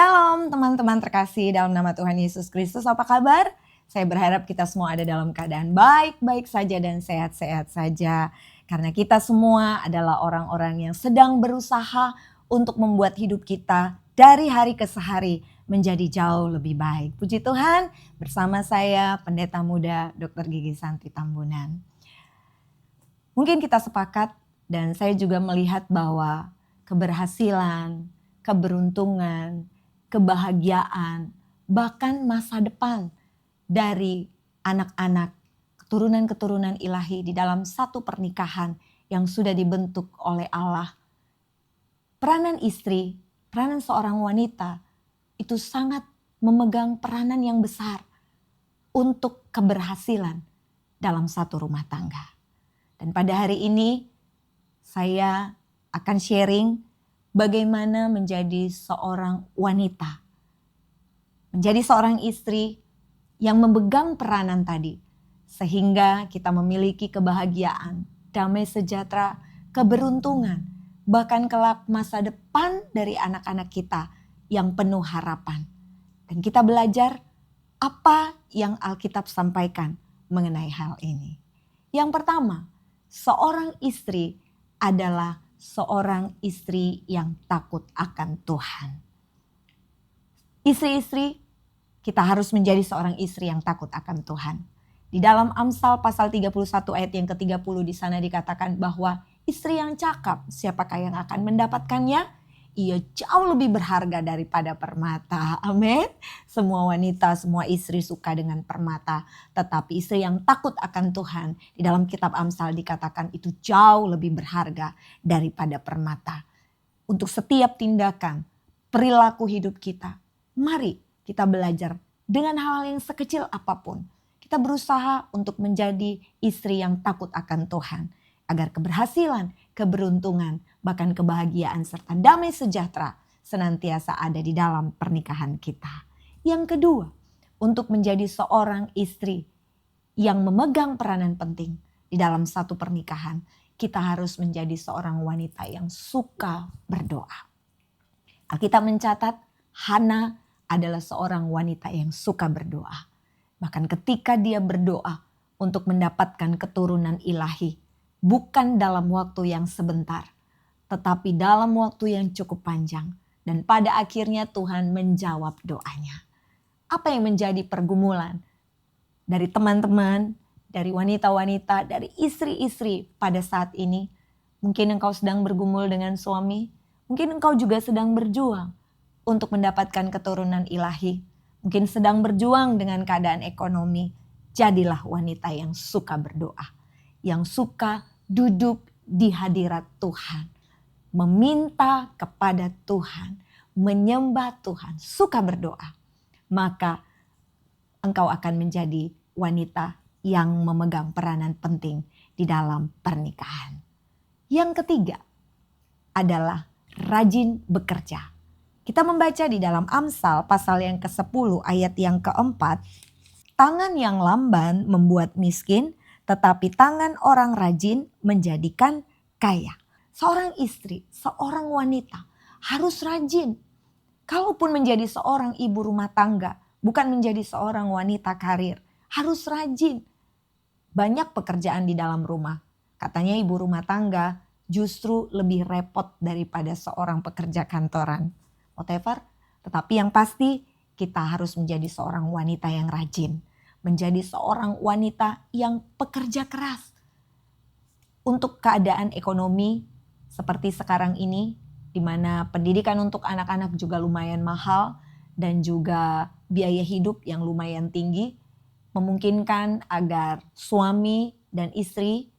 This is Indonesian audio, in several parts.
Shalom teman-teman terkasih dalam nama Tuhan Yesus Kristus, apa kabar? Saya berharap kita semua ada dalam keadaan baik-baik saja dan sehat-sehat saja. Karena kita semua adalah orang-orang yang sedang berusaha untuk membuat hidup kita dari hari ke hari menjadi jauh lebih baik. Puji Tuhan, bersama saya Pendeta Muda Dr. Gigi Santi Tambunan. Mungkin kita sepakat dan saya juga melihat bahwa keberhasilan, keberuntungan, kebahagiaan, bahkan masa depan dari anak-anak keturunan-keturunan ilahi di dalam satu pernikahan yang sudah dibentuk oleh Allah. Peranan istri, peranan seorang wanita itu sangat memegang peranan yang besar untuk keberhasilan dalam satu rumah tangga. Dan pada hari ini saya akan sharing bagaimana menjadi seorang wanita, menjadi seorang istri yang memegang peranan tadi, sehingga kita memiliki kebahagiaan, damai sejahtera, keberuntungan, bahkan kelak masa depan dari anak-anak kita yang penuh harapan. Dan kita belajar apa yang Alkitab sampaikan mengenai hal ini. Yang pertama, seorang istri adalah seorang istri yang takut akan Tuhan. Istri-istri, kita harus menjadi seorang istri yang takut akan Tuhan. Di dalam Amsal pasal 31 ayat yang ke-30 di sana dikatakan bahwa istri yang cakap, siapakah yang akan mendapatkannya? Ia jauh lebih berharga daripada permata. Amin. Semua wanita, semua istri suka dengan permata. Tetapi istri yang takut akan Tuhan, di dalam kitab Amsal dikatakan itu jauh lebih berharga daripada permata. Untuk setiap tindakan, perilaku hidup kita, mari kita belajar dengan hal yang sekecil apapun. Kita berusaha untuk menjadi istri yang takut akan Tuhan. Agar keberhasilan, keberuntungan, bahkan kebahagiaan serta damai sejahtera senantiasa ada di dalam pernikahan kita. Yang kedua, untuk menjadi seorang istri yang memegang peranan penting di dalam satu pernikahan, kita harus menjadi seorang wanita yang suka berdoa. Alkitab mencatat Hana adalah seorang wanita yang suka berdoa. Bahkan ketika dia berdoa untuk mendapatkan keturunan ilahi, bukan dalam waktu yang sebentar, tetapi dalam waktu yang cukup panjang. Dan pada akhirnya Tuhan menjawab doanya. Apa yang menjadi pergumulan dari teman-teman, dari wanita-wanita, dari istri-istri pada saat ini? Mungkin engkau sedang bergumul dengan suami, mungkin engkau juga sedang berjuang untuk mendapatkan keturunan ilahi. Mungkin sedang berjuang dengan keadaan ekonomi. Jadilah wanita yang suka berdoa, yang suka duduk di hadirat Tuhan, meminta kepada Tuhan, menyembah Tuhan, suka berdoa. Maka engkau akan menjadi wanita yang memegang peranan penting di dalam pernikahan. Yang ketiga adalah rajin bekerja. Kita membaca di dalam Amsal pasal yang ke-10 ayat yang ke-4. Tangan yang lamban membuat miskin, tetapi tangan orang rajin menjadikan kaya. Seorang istri, seorang wanita harus rajin. Kalaupun menjadi seorang ibu rumah tangga, bukan menjadi seorang wanita karir, harus rajin. Banyak pekerjaan di dalam rumah. Katanya ibu rumah tangga justru lebih repot daripada seorang pekerja kantoran. Whatever, tetapi yang pasti kita harus menjadi seorang wanita yang rajin. Menjadi seorang wanita yang pekerja keras. Untuk keadaan ekonomi seperti sekarang ini, di mana pendidikan untuk anak-anak juga lumayan mahal dan juga biaya hidup yang lumayan tinggi, memungkinkan agar suami dan istri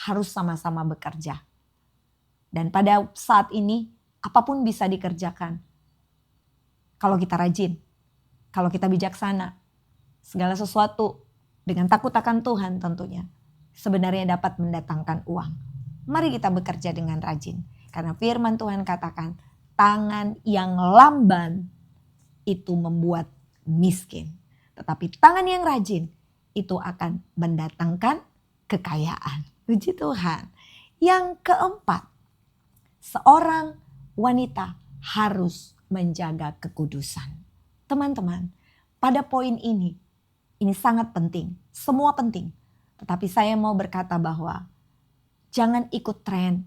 harus sama-sama bekerja. Dan pada saat ini, apapun bisa dikerjakan. Kalau kita rajin, kalau kita bijaksana, segala sesuatu dengan takut akan Tuhan tentunya sebenarnya dapat mendatangkan uang. Mari kita bekerja dengan rajin. Karena firman Tuhan katakan tangan yang lamban itu membuat miskin. Tetapi tangan yang rajin itu akan mendatangkan kekayaan. Puji Tuhan. Yang keempat, seorang wanita harus menjaga kekudusan. Teman-teman, pada poin ini sangat penting, semua penting. Tetapi saya mau berkata bahwa jangan ikut tren.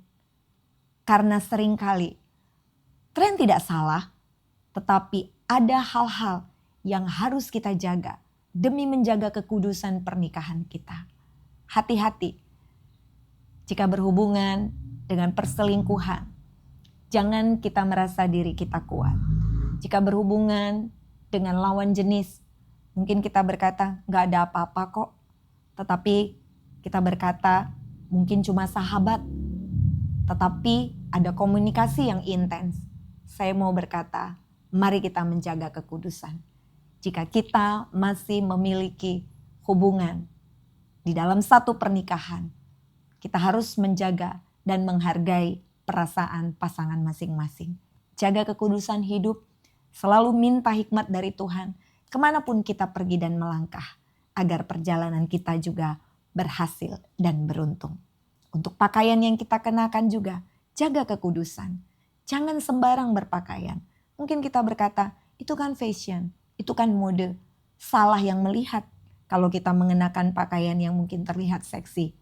Karena seringkali tren tidak salah, tetapi ada hal-hal yang harus kita jaga demi menjaga kekudusan pernikahan kita. Hati-hati jika berhubungan dengan perselingkuhan. Jangan kita merasa diri kita kuat. Jika berhubungan dengan lawan jenis, mungkin kita berkata gak ada apa-apa kok. Tetapi kita berkata mungkin cuma sahabat. Tetapi ada komunikasi yang intens. Saya mau berkata, mari kita menjaga kekudusan. Jika kita masih memiliki hubungan di dalam satu pernikahan, kita harus menjaga dan menghargai perasaan pasangan masing-masing. Jaga kekudusan hidup, selalu minta hikmat dari Tuhan, kemanapun kita pergi dan melangkah, agar perjalanan kita juga berhasil dan beruntung. Untuk pakaian yang kita kenakan juga, jaga kekudusan. Jangan sembarang berpakaian. Mungkin kita berkata, itu kan fashion, itu kan mode. Salah yang melihat kalau kita mengenakan pakaian yang mungkin terlihat seksi.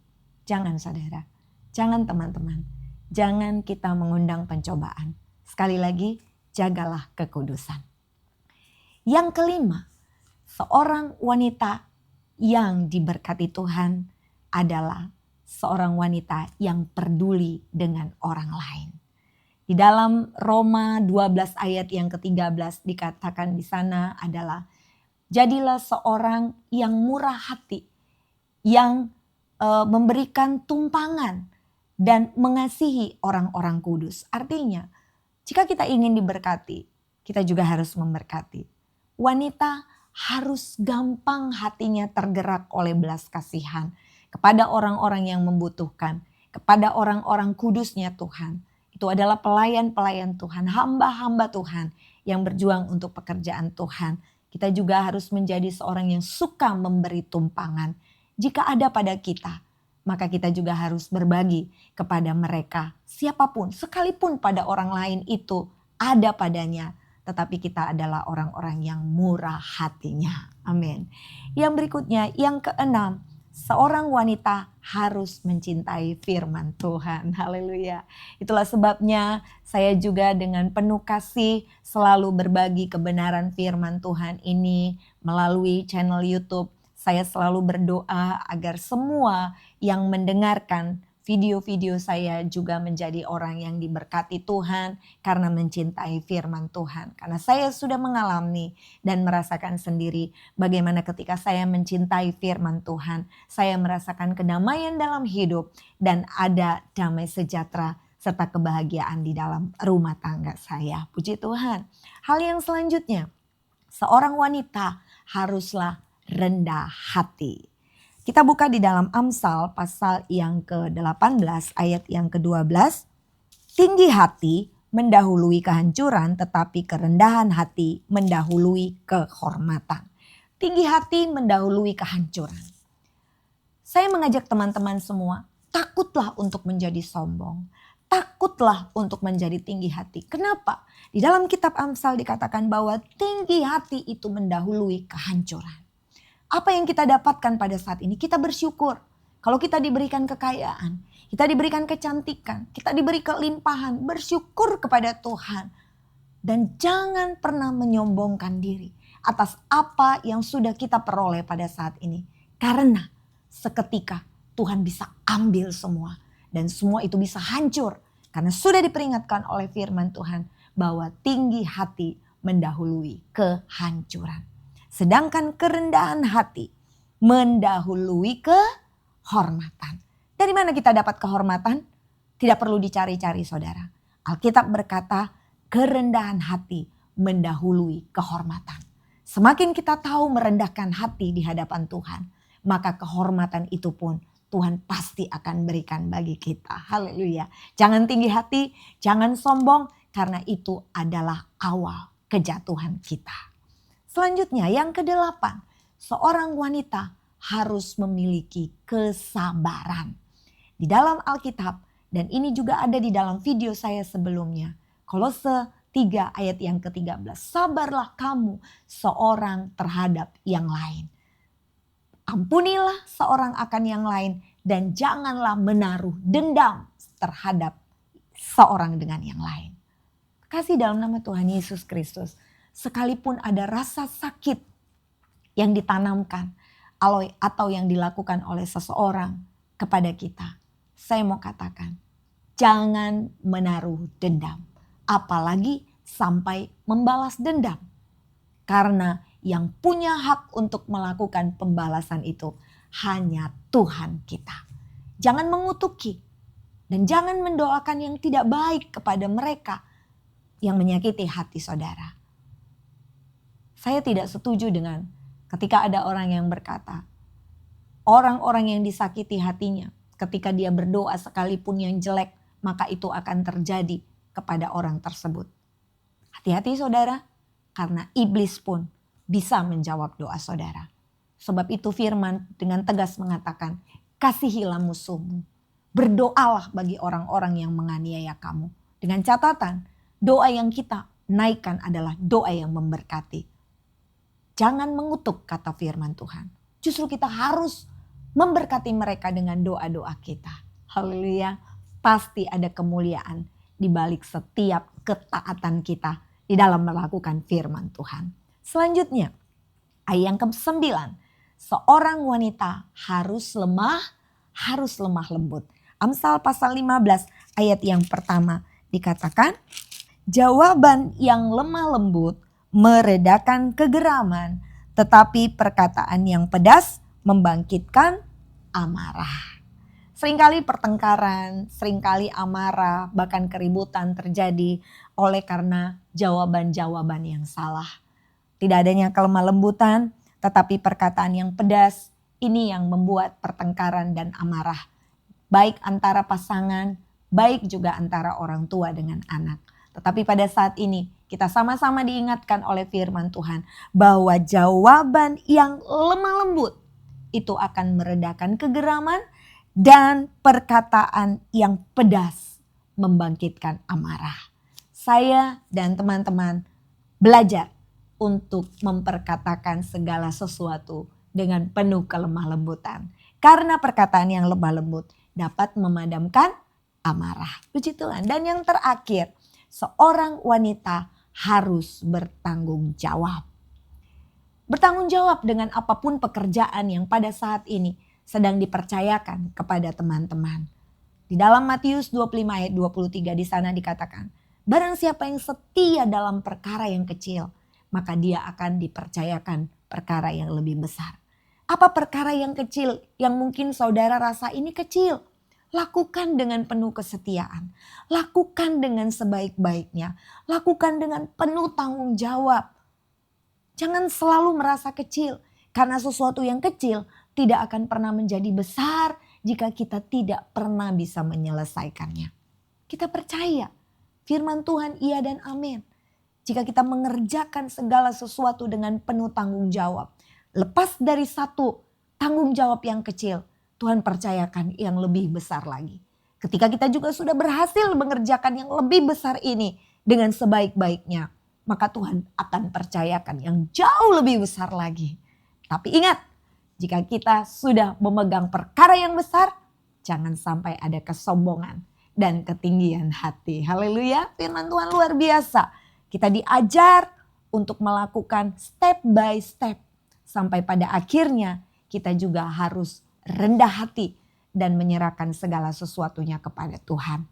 Jangan saudara, jangan teman-teman. Jangan kita mengundang pencobaan. Sekali lagi, jagalah kekudusan. Yang kelima, seorang wanita yang diberkati Tuhan adalah seorang wanita yang peduli dengan orang lain. Di dalam Roma 12 ayat yang ke-13 dikatakan di sana adalah, jadilah seorang yang murah hati, yang memberikan tumpangan dan mengasihi orang-orang kudus. Artinya, jika kita ingin diberkati, kita juga harus memberkati. Wanita harus gampang hatinya tergerak oleh belas kasihan kepada orang-orang yang membutuhkan, kepada orang-orang kudusnya Tuhan. Itu adalah pelayan-pelayan Tuhan, hamba-hamba Tuhan yang berjuang untuk pekerjaan Tuhan. Kita juga harus menjadi seorang yang suka memberi tumpangan. Jika ada pada kita, maka kita juga harus berbagi kepada mereka. Siapapun, sekalipun pada orang lain itu ada padanya. Tetapi kita adalah orang-orang yang murah hatinya. Amin. Yang berikutnya, yang keenam, seorang wanita harus mencintai firman Tuhan. Haleluya. Itulah sebabnya saya juga dengan penuh kasih selalu berbagi kebenaran firman Tuhan ini melalui channel YouTube. Saya selalu berdoa agar semua yang mendengarkan video-video saya juga menjadi orang yang diberkati Tuhan karena mencintai firman Tuhan. Karena saya sudah mengalami dan merasakan sendiri bagaimana ketika saya mencintai firman Tuhan, saya merasakan kedamaian dalam hidup dan ada damai sejahtera serta kebahagiaan di dalam rumah tangga saya. Puji Tuhan. Hal yang selanjutnya, seorang wanita haruslah rendah hati. Kita buka di dalam Amsal pasal yang ke-18 ayat yang ke-12. Tinggi hati mendahului kehancuran, tetapi kerendahan hati mendahului kehormatan. Tinggi hati mendahului kehancuran. Saya mengajak teman-teman semua, takutlah untuk menjadi sombong. Takutlah untuk menjadi tinggi hati. Kenapa? Di dalam kitab Amsal dikatakan bahwa tinggi hati itu mendahului kehancuran. Apa yang kita dapatkan pada saat ini? Kita bersyukur. Kalau kita diberikan kekayaan, kita diberikan kecantikan, kita diberi kelimpahan, bersyukur kepada Tuhan. Dan jangan pernah menyombongkan diri atas apa yang sudah kita peroleh pada saat ini. Karena seketika Tuhan bisa ambil semua. Dan semua itu bisa hancur. Karena sudah diperingatkan oleh firman Tuhan bahwa tinggi hati mendahului kehancuran. Sedangkan kerendahan hati mendahului kehormatan. Dari mana kita dapat kehormatan? Tidak perlu dicari-cari saudara. Alkitab berkata kerendahan hati mendahului kehormatan. Semakin kita tahu merendahkan hati di hadapan Tuhan, maka kehormatan itu pun Tuhan pasti akan berikan bagi kita. Haleluya. Jangan tinggi hati, jangan sombong, karena itu adalah awal kejatuhan kita. Selanjutnya yang ke-8, seorang wanita harus memiliki kesabaran. Di dalam Alkitab, dan ini juga ada di dalam video saya sebelumnya, Kolose 3 ayat yang ke-13. Sabarlah kamu seorang terhadap yang lain. Ampunilah seorang akan yang lain dan janganlah menaruh dendam terhadap seorang dengan yang lain. Kasih dalam nama Tuhan Yesus Kristus, sekalipun ada rasa sakit yang ditanamkan atau yang dilakukan oleh seseorang kepada kita, saya mau katakan, jangan menaruh dendam, apalagi sampai membalas dendam. Karena yang punya hak untuk melakukan pembalasan itu hanya Tuhan kita. Jangan mengutuki dan jangan mendoakan yang tidak baik kepada mereka yang menyakiti hati saudara. Saya tidak setuju dengan ketika ada orang yang berkata, orang-orang yang disakiti hatinya ketika dia berdoa sekalipun yang jelek, maka itu akan terjadi kepada orang tersebut. Hati-hati saudara, karena iblis pun bisa menjawab doa saudara. Sebab itu firman dengan tegas mengatakan, kasihilah musuhmu. Berdoalah bagi orang-orang yang menganiaya kamu. Dengan catatan, doa yang kita naikkan adalah doa yang memberkati. Jangan mengutuk kata firman Tuhan. Justru kita harus memberkati mereka dengan doa-doa kita. Haleluya. Pasti ada kemuliaan di balik setiap ketaatan kita di dalam melakukan firman Tuhan. Selanjutnya, ayat yang ke-9. Seorang wanita harus lemah lembut. Amsal pasal 15 ayat yang pertama dikatakan, jawaban yang lemah lembut meredakan kegeraman, tetapi perkataan yang pedas membangkitkan amarah. Seringkali pertengkaran, seringkali amarah, bahkan keributan terjadi oleh karena jawaban-jawaban yang salah. Tidak adanya kelemah lembutan, tetapi perkataan yang pedas, ini yang membuat pertengkaran dan amarah. Baik antara pasangan, baik juga antara orang tua dengan anak. Tetapi pada saat ini kita sama-sama diingatkan oleh firman Tuhan bahwa jawaban yang lemah lembut itu akan meredakan kegeraman dan perkataan yang pedas membangkitkan amarah. Saya dan teman-teman belajar untuk memperkatakan segala sesuatu dengan penuh kelemah lembutan. Karena perkataan yang lemah lembut dapat memadamkan amarah. Puji Tuhan. Dan yang terakhir, seorang wanita harus bertanggung jawab. Bertanggung jawab dengan apapun pekerjaan yang pada saat ini sedang dipercayakan kepada teman-teman. Di dalam Matius 25 ayat 23 di sana dikatakan, barang siapa yang setia dalam perkara yang kecil, maka dia akan dipercayakan perkara yang lebih besar. Apa perkara yang kecil yang mungkin saudara rasa ini kecil? Lakukan dengan penuh kesetiaan. Lakukan dengan sebaik-baiknya. Lakukan dengan penuh tanggung jawab. Jangan selalu merasa kecil. Karena sesuatu yang kecil tidak akan pernah menjadi besar jika kita tidak pernah bisa menyelesaikannya. Kita percaya firman Tuhan iya dan amin. Jika kita mengerjakan segala sesuatu dengan penuh tanggung jawab. Lepas dari satu tanggung jawab yang kecil, Tuhan percayakan yang lebih besar lagi. Ketika kita juga sudah berhasil mengerjakan yang lebih besar ini dengan sebaik-baiknya, maka Tuhan akan percayakan yang jauh lebih besar lagi. Tapi ingat, jika kita sudah memegang perkara yang besar, jangan sampai ada kesombongan dan ketinggian hati. Haleluya, firman Tuhan luar biasa. Kita diajar untuk melakukan step by step. Sampai pada akhirnya kita juga harus rendah hati dan menyerahkan segala sesuatunya kepada Tuhan.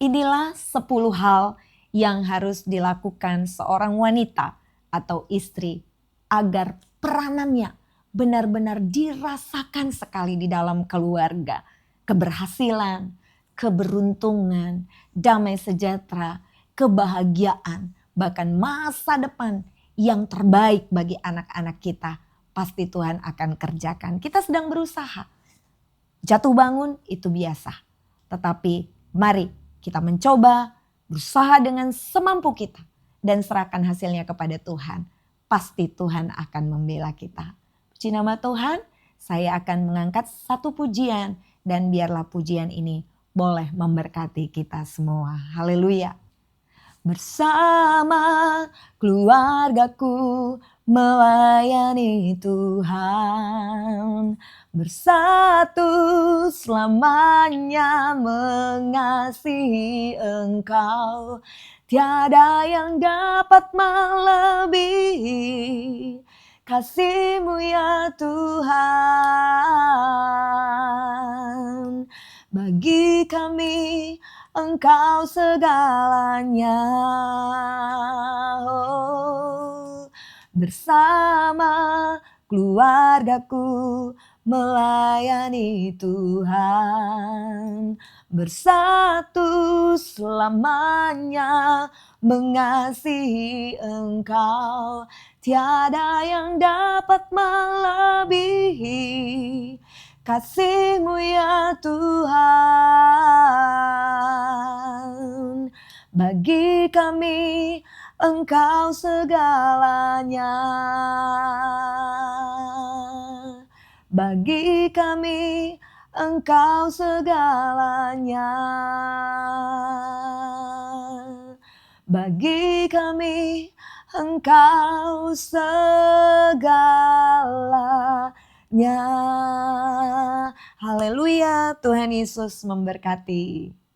Inilah 10 hal yang harus dilakukan seorang wanita atau istri agar peranannya benar-benar dirasakan sekali di dalam keluarga. Keberhasilan, keberuntungan, damai sejahtera, kebahagiaan, bahkan masa depan yang terbaik bagi anak-anak kita. Pasti Tuhan akan kerjakan. Kita sedang berusaha. Jatuh bangun itu biasa. Tetapi mari kita mencoba, berusaha dengan semampu kita. Dan serahkan hasilnya kepada Tuhan. Pasti Tuhan akan membela kita. Puji nama Tuhan, saya akan mengangkat satu pujian. Dan biarlah pujian ini boleh memberkati kita semua. Haleluya. bersama keluargaku melayani Tuhan, bersatu selamanya mengasihi Engkau. Tiada yang dapat melebihi kasih-Mu ya Tuhan. Bagi kami Engkau segalanya. Oh, bersama keluargaku melayani Tuhan, bersatu selamanya mengasihi Engkau. Tiada yang dapat melebihi kasih-Mu ya Tuhan. Bagi kami Engkau segalanya. Bagi kami Engkau segalanya. Bagi kami Engkau segalanya. Haleluya, Tuhan Yesus memberkati.